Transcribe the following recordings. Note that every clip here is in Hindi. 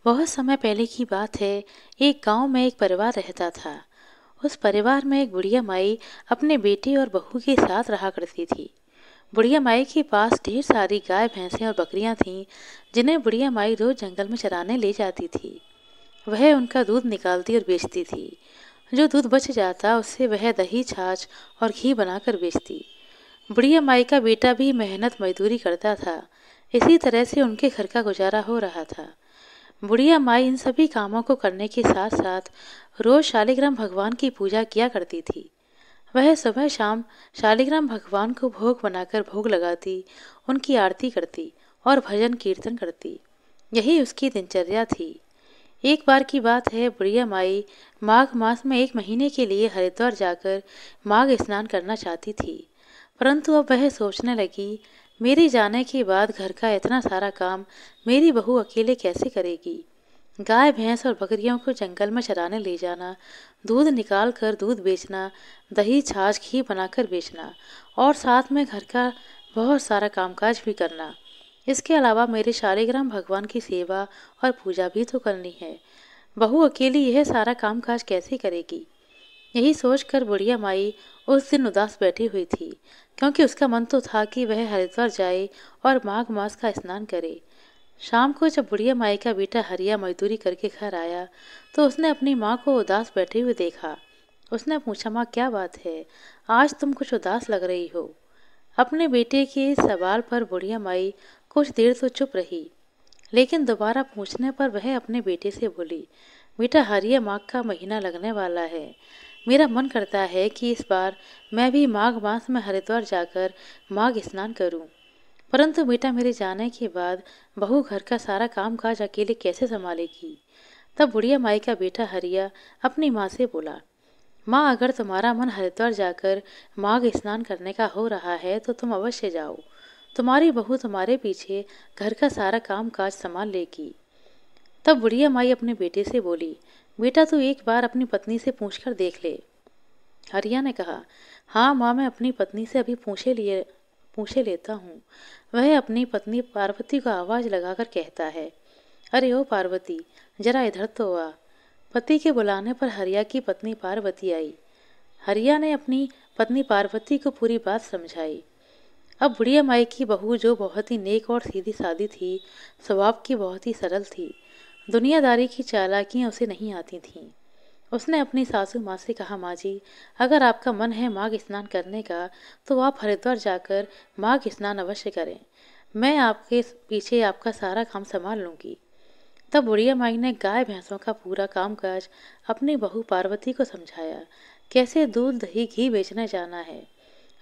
बहुत समय पहले की बात है। एक गांव में एक परिवार रहता था। उस परिवार में एक बुढ़िया माई अपने बेटे और बहू के साथ रहा करती थी। बुढ़िया माई के पास ढेर सारी गाय भैंसें और बकरियां थीं, जिन्हें बुढ़िया माई रोज जंगल में चराने ले जाती थी। वह उनका दूध निकालती और बेचती थी। जो दूध बच जाता उससे वह दही, छाछ और घी बनाकर बेचती। बुढ़िया माई का बेटा भी मेहनत मजदूरी करता था। इसी तरह से उनके घर का गुजारा हो रहा था। बुढ़िया माई इन सभी कामों को करने के साथ साथ रोज शालिग्राम भगवान की पूजा किया करती थी। वह सुबह शाम शालिग्राम भगवान को भोग बनाकर भोग लगाती, उनकी आरती करती और भजन कीर्तन करती। यही उसकी दिनचर्या थी। एक बार की बात है, बुढ़िया माई माघ मास में एक महीने के लिए हरिद्वार जाकर माघ स्नान करना चाहती थी। परंतु अब वह सोचने लगी, मेरे जाने के बाद घर का इतना सारा काम मेरी बहू अकेले कैसे करेगी। गाय भैंस और बकरियों को जंगल में चराने ले जाना, दूध निकाल कर दूध बेचना, दही छाछ घी बनाकर बेचना और साथ में घर का बहुत सारा कामकाज भी करना। इसके अलावा मेरे शालिग्राम भगवान की सेवा और पूजा भी तो करनी है। बहू अकेली यह सारा कामकाज कैसे करेगी। यही सोचकर बुढ़िया माई उस दिन उदास बैठी हुई थी, क्योंकि उसका मन तो था कि वह हरिद्वार जाए और माघ मास का स्नान करे। शाम को जब बुढ़िया माई का बेटा हरिया मजदूरी करके घर आया, तो उसने अपनी माँ को उदास बैठे हुए देखा। उसने पूछा, माँ क्या बात है, आज तुम कुछ उदास लग रही हो। अपने बेटे के इस सवाल पर बुढ़िया माई कुछ देर तो चुप रही, लेकिन दोबारा पूछने पर वह अपने बेटे से बोली, बेटा हरिया माघ का महीना लगने वाला है। मेरा मन करता है कि इस बार मैं भी माघ मास में हरिद्वार जाकर माघ स्नान करूं। परंतु बेटा मेरे जाने के बाद बहू घर का सारा काम काज अकेले कैसे संभालेगी। तब बुढ़िया माई का बेटा हरिया अपनी माँ से बोला, माँ अगर तुम्हारा मन हरिद्वार जाकर माघ स्नान करने का हो रहा है तो तुम अवश्य जाओ। तुम्हारी बहू तुम्हारे पीछे घर का सारा काम काज संभाल लेगी। तब बुढ़िया माई अपने बेटे से बोली, बेटा तू एक बार अपनी पत्नी से पूछकर देख ले। हरिया ने कहा, हाँ माँ, मैं अपनी पत्नी से अभी पूछे लेता हूँ। वह अपनी पत्नी पार्वती को आवाज लगाकर कहता है, अरे ओ पार्वती, जरा इधर तो आ। पति के बुलाने पर हरिया की पत्नी पार्वती आई। हरिया ने अपनी पत्नी पार्वती को पूरी बात समझाई। अब बुढ़िया माई की बहू, जो बहुत ही नेक और सीधी सादी थी, स्वभाव की बहुत ही सरल थी, दुनियादारी की चालाकियां उसे नहीं आती थीं। उसने अपनी सासू माँ से कहा, माँ जी, अगर आपका मन है माघ स्नान करने का तो आप हरिद्वार जाकर माघ स्नान अवश्य करें। मैं आपके पीछे आपका सारा काम संभाल लूंगी। तब बुढ़िया माई ने गाय भैंसों का पूरा कामकाज अपनी बहू पार्वती को समझाया, कैसे दूध दही घी बेचने जाना है।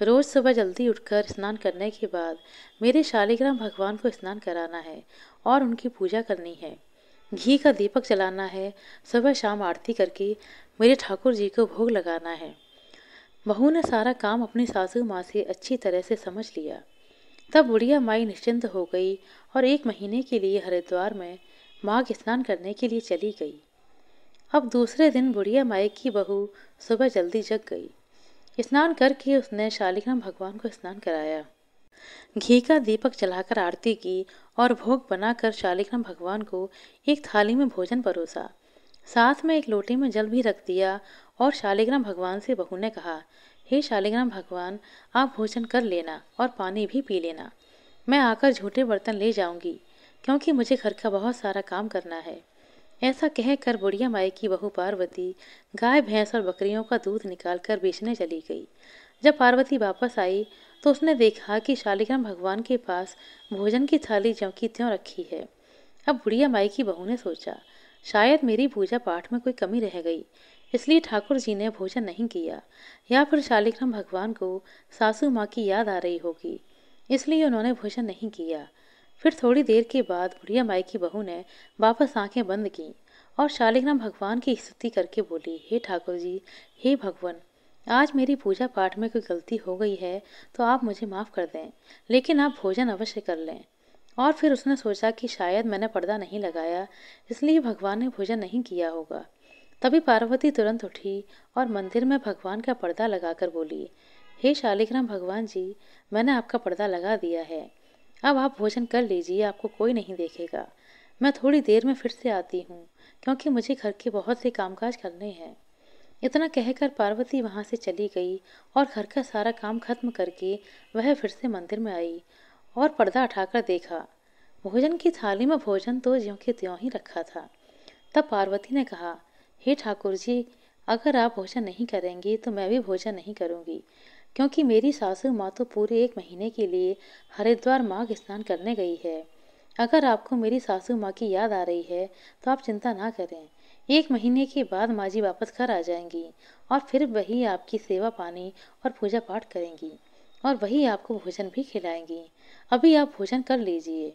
रोज सुबह जल्दी उठकर स्नान करने के बाद मेरे शालिग्राम भगवान को स्नान कराना है और उनकी पूजा करनी है। घी का दीपक जलाना है। सुबह शाम आरती करके मेरे ठाकुर जी को भोग लगाना है। बहू ने सारा काम अपनी सासू माँ से अच्छी तरह से समझ लिया। तब बुढ़िया माई निश्चिंत हो गई और एक महीने के लिए हरिद्वार में माघ स्नान करने के लिए चली गई। अब दूसरे दिन बुढ़िया माई की बहू सुबह जल्दी जग गई। स्नान करके उसने शालिग्राम भगवान को स्नान कराया, घी का दीपक जलाकर आरती की और भोग बनाकर शालिग्राम भगवान को एक थाली में भोजन परोसा। साथ में एक लोटे में जल भी रख दिया और शालिग्राम भगवान से बहू ने कहा, हे शालिग्राम भगवान, आप भोजन कर लेना और पानी भी पी लेना। मैं आकर झूठे बर्तन ले जाऊंगी, क्योंकि मुझे घर का बहुत सारा काम करना है। ऐसा कहकर बुढ़िया माई की बहू पार्वती गाय भैंस और बकरियों का दूध निकालकर बेचने चली गई। जब पार्वती वापस आई तो उसने देखा कि शालिग्राम भगवान के पास भोजन की थाली ज्यों की त्यों रखी है। अब बुढ़िया माई की बहू ने सोचा, शायद मेरी पूजा पाठ में कोई कमी रह गई, इसलिए ठाकुर जी ने भोजन नहीं किया, या फिर शालिग्राम भगवान को सासू माँ की याद आ रही होगी, इसलिए उन्होंने भोजन नहीं किया। फिर थोड़ी देर के बाद बुढ़िया माई की बहू ने वापस आंखें बंद की और शालिग्राम भगवान की स्तुति करके बोली, हे ठाकुर जी, हे भगवान, आज मेरी पूजा पाठ में कोई गलती हो गई है तो आप मुझे माफ़ कर दें, लेकिन आप भोजन अवश्य कर लें। और फिर उसने सोचा कि शायद मैंने पर्दा नहीं लगाया, इसलिए भगवान ने भोजन नहीं किया होगा। तभी पार्वती तुरंत उठी और मंदिर में भगवान का पर्दा लगाकर बोली, हे शालिग्राम भगवान जी, मैंने आपका पर्दा लगा दिया है, अब आप भोजन कर लीजिए, आपको कोई नहीं देखेगा। मैं थोड़ी देर में फिर से आती हूँ, क्योंकि मुझे घर के बहुत से कामकाज करने हैं। इतना कहकर पार्वती वहाँ से चली गई और घर का सारा काम खत्म करके वह फिर से मंदिर में आई और पर्दा उठाकर देखा। भोजन की थाली में भोजन तो ज्यों के त्यों ही रखा था। तब पार्वती ने कहा, हे ठाकुर जी, अगर आप भोजन नहीं करेंगे तो मैं भी भोजन नहीं करूँगी, क्योंकि मेरी सासू माँ तो पूरे 1 महीने के लिए हरिद्वार माघ स्नान करने गई है। अगर आपको मेरी सासू माँ की याद आ रही है तो आप चिंता ना करें। 1 महीने के बाद माँ जी वापस घर आ जाएंगी और फिर वही आपकी सेवा पानी और पूजा पाठ करेंगी और वही आपको भोजन भी खिलाएंगी। अभी आप भोजन कर लीजिए।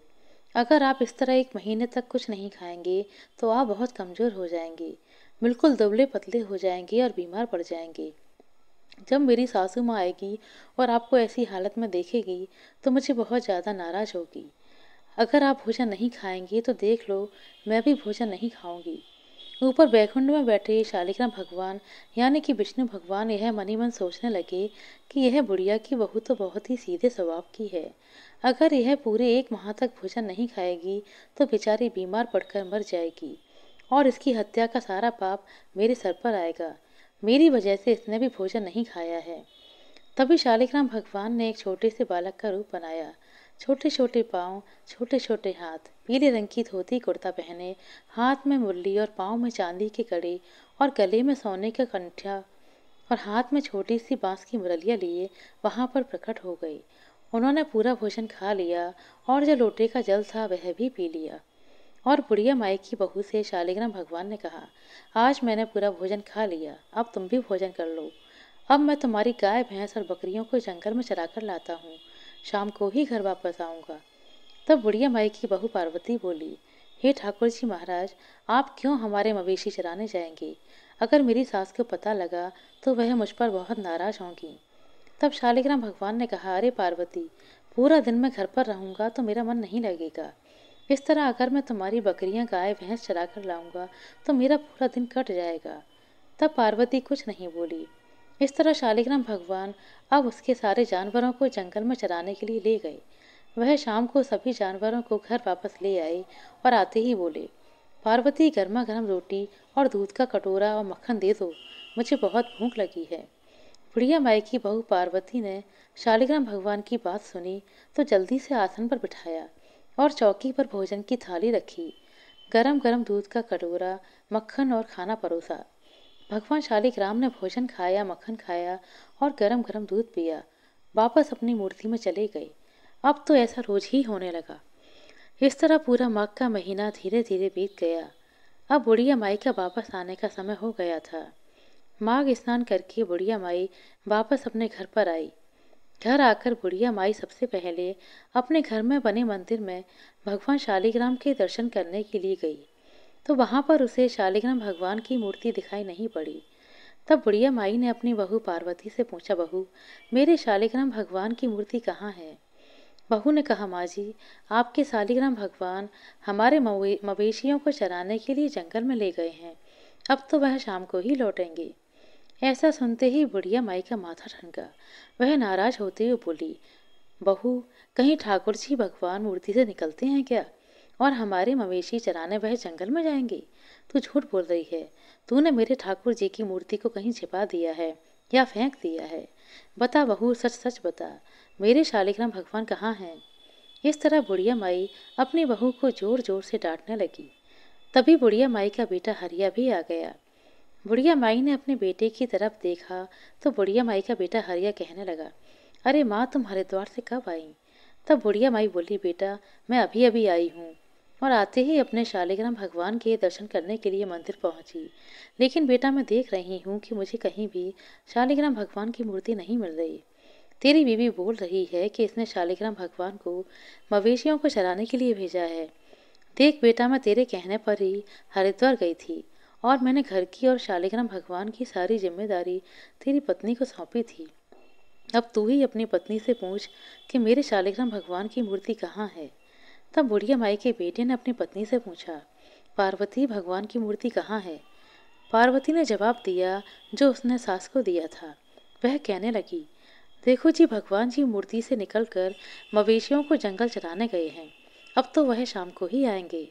अगर आप इस तरह 1 महीने तक कुछ नहीं खाएंगे तो आप बहुत कमज़ोर हो जाएंगे, बिल्कुल दुबले पतले हो जाएंगे और बीमार पड़ जाएंगे। जब मेरी सासू माँ आएगी और आपको ऐसी हालत में देखेगी तो मुझे बहुत ज़्यादा नाराज़ होगी। अगर आप भोजन नहीं खाएंगे तो देख लो, मैं भी भोजन नहीं खाऊंगी। ऊपर बैकुंठ में बैठे शालिग्राम भगवान यानी कि विष्णु भगवान यह मनी मन सोचने लगे कि यह बुढ़िया की बहू तो बहुत ही सीधे स्वभाव की है। अगर यह पूरे 1 माह तक भोजन नहीं खाएगी तो बेचारी बीमार पड़कर मर जाएगी और इसकी हत्या का सारा पाप मेरे सर पर आएगा। मेरी वजह से इसने भी भोजन नहीं खाया है। तभी शालिग्राम भगवान ने एक छोटे से बालक का रूप बनाया। छोटे छोटे पाँव, छोटे छोटे हाथ, पीले रंग की धोती कुर्ता पहने, हाथ में मुरली और पाँव में चांदी के कड़े और गले में सोने का कंठा और हाथ में छोटी सी बांस की मुरलियाँ लिए वहाँ पर प्रकट हो गए। उन्होंने पूरा भोजन खा लिया और जो लोटे का जल था वह भी पी लिया। और बुढ़िया माई की बहू से शालिग्राम भगवान ने कहा, आज मैंने पूरा भोजन खा लिया, अब तुम भी भोजन कर लो। अब मैं तुम्हारी गाय भैंस और बकरियों को जंगल में चरा कर लाता हूँ, शाम को ही घर वापस आऊँगा। तब बुढ़िया माई की बहू पार्वती बोली, हे ठाकुर जी महाराज, आप क्यों हमारे मवेशी चराने जाएंगे? अगर मेरी सास को पता लगा तो वह मुझ पर बहुत नाराज होंगी। तब शालिग्राम भगवान ने कहा, अरे पार्वती, पूरा दिन मैं घर पर रहूंगा तो मेरा मन नहीं लगेगा। इस तरह अगर मैं तुम्हारी बकरियां गाय भैंस चरा कर लाऊंगा तो मेरा पूरा दिन कट जाएगा। तब पार्वती कुछ नहीं बोली। इस तरह शालिग्राम भगवान अब उसके सारे जानवरों को जंगल में चराने के लिए ले गए। वह शाम को सभी जानवरों को घर वापस ले आए और आते ही बोले, पार्वती, गर्मा गर्म रोटी और दूध का कटोरा और मक्खन दे दो, मुझे बहुत भूख लगी है। बुढ़िया माई की बहू पार्वती ने शालिग्राम भगवान की बात सुनी तो जल्दी से आसन पर बिठाया और चौकी पर भोजन की थाली रखी। गरम गरम दूध का कटोरा, मक्खन और खाना परोसा। भगवान शालिग्राम ने भोजन खाया, मक्खन खाया और गरम गरम दूध पिया। वापस अपनी मूर्ति में चले गए। अब तो ऐसा रोज ही होने लगा। इस तरह पूरा माघ का महीना धीरे धीरे बीत गया। अब बुढ़िया माई का वापस आने का समय हो गया था। माघ स्नान करके बुढ़िया माई वापस अपने घर पर आई। घर आकर बुढ़िया माई सबसे पहले अपने घर में बने मंदिर में भगवान शालिग्राम के दर्शन करने के लिए गई, तो वहां पर उसे शालिग्राम भगवान की मूर्ति दिखाई नहीं पड़ी। तब बुढ़िया माई ने अपनी बहू पार्वती से पूछा, बहू, मेरे शालिग्राम भगवान की मूर्ति कहाँ है? बहू ने कहा, माँ जी, आपके शालिग्राम भगवान हमारे मवेशियों को चराने के लिए जंगल में ले गए हैं, अब तो वह शाम को ही लौटेंगे। ऐसा सुनते ही बुढ़िया माई का माथा ठनका। वह नाराज होते हुए बोली, बहू, कहीं ठाकुर जी भगवान मूर्ति से निकलते हैं क्या और हमारे मवेशी चराने वह जंगल में जाएंगे? तू झूठ बोल रही है। तूने मेरे ठाकुर जी की मूर्ति को कहीं छिपा दिया है या फेंक दिया है। बता बहू, सच सच बता, मेरे शालिग्राम भगवान कहाँ हैं? इस तरह बुढ़िया माई अपनी बहू को जोर जोर से डांटने लगी। तभी बुढ़िया माई का बेटा हरिया भी आ गया। बुढ़िया माई ने अपने बेटे की तरफ देखा तो बुढ़िया माई का बेटा हरिया कहने लगा, अरे माँ, तुम हरिद्वार से कब आई? तब बुढ़िया माई बोली, बेटा, मैं अभी अभी आई हूँ और आते ही अपने शालिग्राम भगवान के दर्शन करने के लिए मंदिर पहुँची। लेकिन बेटा, मैं देख रही हूँ कि मुझे कहीं भी शालिग्राम भगवान की मूर्ति नहीं मिल रही। तेरी बीवी बोल रही है कि इसने शालिग्राम भगवान को मवेशियों को चराने के लिए भेजा है। देख बेटा, मैं तेरे कहने पर ही हरिद्वार गई थी और मैंने घर की और शालिग्राम भगवान की सारी जिम्मेदारी तेरी पत्नी को सौंपी थी। अब तू ही अपनी पत्नी से पूछ कि मेरे शालिग्राम भगवान की मूर्ति कहाँ है। तब बुढ़िया माई के बेटे ने अपनी पत्नी से पूछा, पार्वती, भगवान की मूर्ति कहाँ है? पार्वती ने जवाब दिया जो उसने सास को दिया था। वह कहने लगी, देखो जी, भगवान जी मूर्ति से निकलकर मवेशियों को जंगल चराने गए हैं, अब तो वह शाम को ही आएंगे।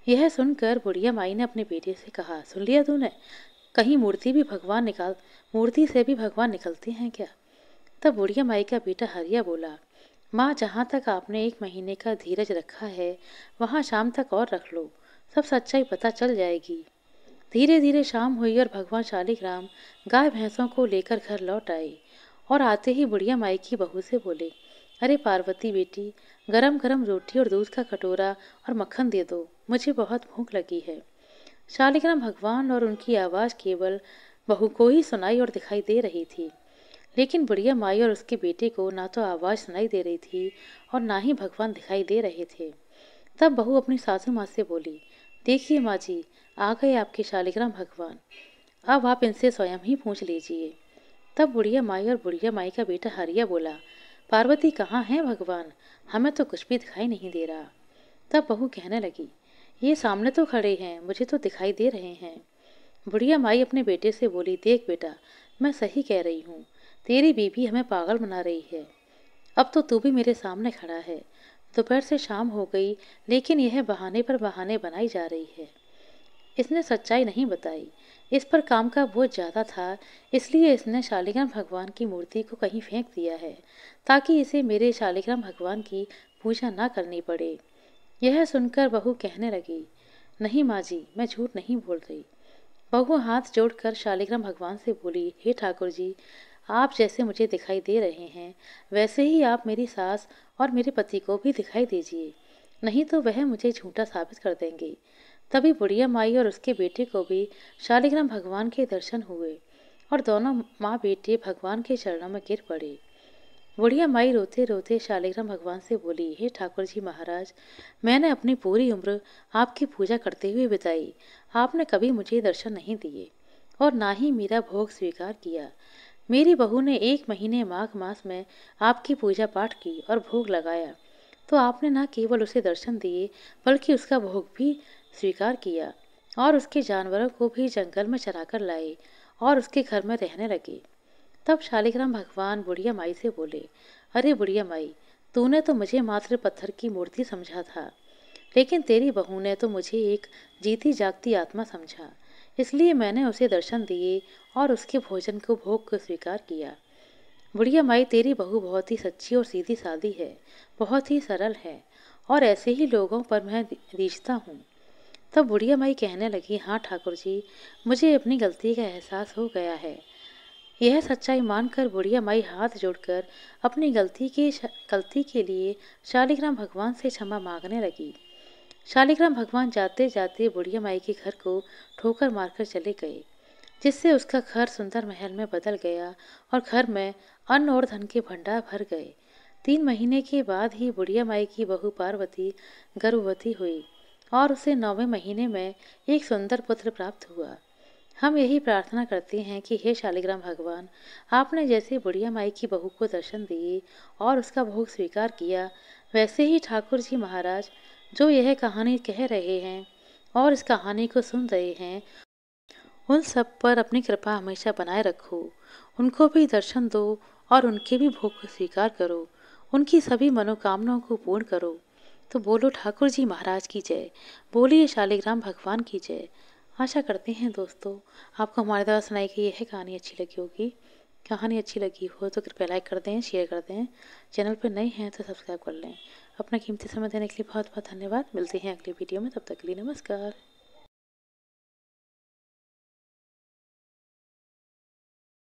यह सुनकर बुढ़िया माई ने अपने बेटे से कहा, सुन लिया तूने? कहीं मूर्ति से भी भगवान निकलते हैं क्या? तब बुढ़िया माई का बेटा हरिया बोला, माँ, जहाँ तक आपने 1 महीने का धीरज रखा है, वहाँ शाम तक और रख लो, सब सच्चाई पता चल जाएगी। धीरे धीरे शाम हुई और भगवान शालिग्राम गाय भैंसों को लेकर घर लौट आए और आते ही बुढ़िया माई की बहू से बोले, अरे पार्वती बेटी, गरम गरम रोटी और दूध का कटोरा और मक्खन दे दो, मुझे बहुत भूख लगी है। शालिग्राम भगवान और उनकी आवाज़ केवल बहू को ही सुनाई और दिखाई दे रही थी, लेकिन बुढ़िया माई और उसके बेटे को ना तो आवाज़ सुनाई दे रही थी और ना ही भगवान दिखाई दे रहे थे। तब बहू अपनी सासू माँ से बोली, देखिए माँ जी, आ गए आपके शालिग्राम भगवान, अब आप इनसे स्वयं ही पूछ लीजिए। तब बुढ़िया माई और बुढ़िया माई का बेटा हरिया बोला, पार्वती कहाँ है भगवान, हमें तो कुछ भी दिखाई नहीं दे रहा। तब बहू कहने लगी, ये सामने तो खड़े हैं, मुझे तो दिखाई दे रहे हैं। बुढ़िया माई अपने बेटे से बोली, देख बेटा, मैं सही कह रही हूँ, तेरी बीवी हमें पागल बना रही है। अब तो तू भी मेरे सामने खड़ा है। दोपहर से शाम हो गई, लेकिन यह बहाने पर बहाने बनाई जा रही है। इसने सच्चाई नहीं बताई। इस पर काम का बोझ ज़्यादा था, इसलिए इसने शालिग्राम भगवान की मूर्ति को कहीं फेंक दिया है, ताकि इसे मेरे शालिग्राम भगवान की पूजा ना करनी पड़े। यह सुनकर बहू कहने लगी, नहीं माँ जी, मैं झूठ नहीं बोल रही। बहू हाथ जोड़कर शालिग्राम भगवान से बोली, हे ठाकुर जी, आप जैसे मुझे दिखाई दे रहे हैं, वैसे ही आप मेरी सास और मेरे पति को भी दिखाई दीजिए, नहीं तो वह मुझे झूठा साबित कर देंगे। तभी बुढ़िया माई और उसके बेटे को भी शालिग्राम भगवान के दर्शन हुए और दोनों माँ बेटे भगवान के चरणों में गिर पड़े। बुढ़िया माई रोते रोते शालिग्राम भगवान से बोली, हे ठाकुर जी महाराज, मैंने अपनी पूरी उम्र आपकी पूजा करते हुए बिताई, आपने कभी मुझे दर्शन नहीं दिए और ना ही मेरा भोग स्वीकार किया। मेरी बहू ने 1 महीने माघ मास में आपकी पूजा पाठ की और भोग लगाया, तो आपने न केवल उसे दर्शन दिए, बल्कि उसका भोग भी स्वीकार किया और उसके जानवरों को भी जंगल में चराकर लाए और उसके घर में रहने लगे। तब शालिग्राम भगवान बुढ़िया माई से बोले, अरे बुढ़िया माई, तूने तो मुझे मात्र पत्थर की मूर्ति समझा था, लेकिन तेरी बहू ने तो मुझे एक जीती जागती आत्मा समझा, इसलिए मैंने उसे दर्शन दिए और उसके भोजन को भोग को स्वीकार किया। बुढ़िया माई, तेरी बहू बहुत ही सच्ची और सीधी सादी है, बहुत ही सरल है और ऐसे ही लोगों पर मैं रीझता हूँ। तब बुढ़िया माई कहने लगी, हाँ ठाकुर जी, मुझे अपनी गलती का एहसास हो गया है। यह सच्चाई मानकर बुढ़िया माई हाथ जोड़कर अपनी गलती के लिए शालिग्राम भगवान से क्षमा मांगने लगी। शालिग्राम भगवान जाते जाते बुढ़िया माई के घर को ठोकर मारकर चले गए, जिससे उसका घर सुंदर महल में बदल गया और घर में अन्न और धन के भंडार भर गए। 3 महीने के बाद ही बुढ़िया माई की बहू पार्वती गर्भवती हुई और उसे 9वें महीने में एक सुंदर पुत्र प्राप्त हुआ। हम यही प्रार्थना करते हैं कि हे शालिग्राम भगवान, आपने जैसे बुढ़िया माई की बहू को दर्शन दिए और उसका भोग स्वीकार किया, वैसे ही ठाकुर जी महाराज जो यह कहानी कह रहे हैं और इस कहानी को सुन रहे हैं, उन सब पर अपनी कृपा हमेशा बनाए रखो। उनको भी दर्शन दो और उनके भी भोग को स्वीकार करो, उनकी सभी मनोकामनाओं को पूर्ण करो। तो बोलो ठाकुर जी महाराज की जय, बोलिए शालिग्राम भगवान की जय। आशा करते हैं दोस्तों, आपको हमारे द्वारा सुनाई गई यह कहानी अच्छी लगी होगी। कहानी अच्छी लगी हो तो कृपया लाइक कर दें, शेयर कर दें। चैनल पर नए हैं तो सब्सक्राइब कर लें। अपना कीमती समय देने के लिए बहुत बहुत धन्यवाद। मिलते हैं अगली वीडियो में, तब तक के लिए नमस्कार।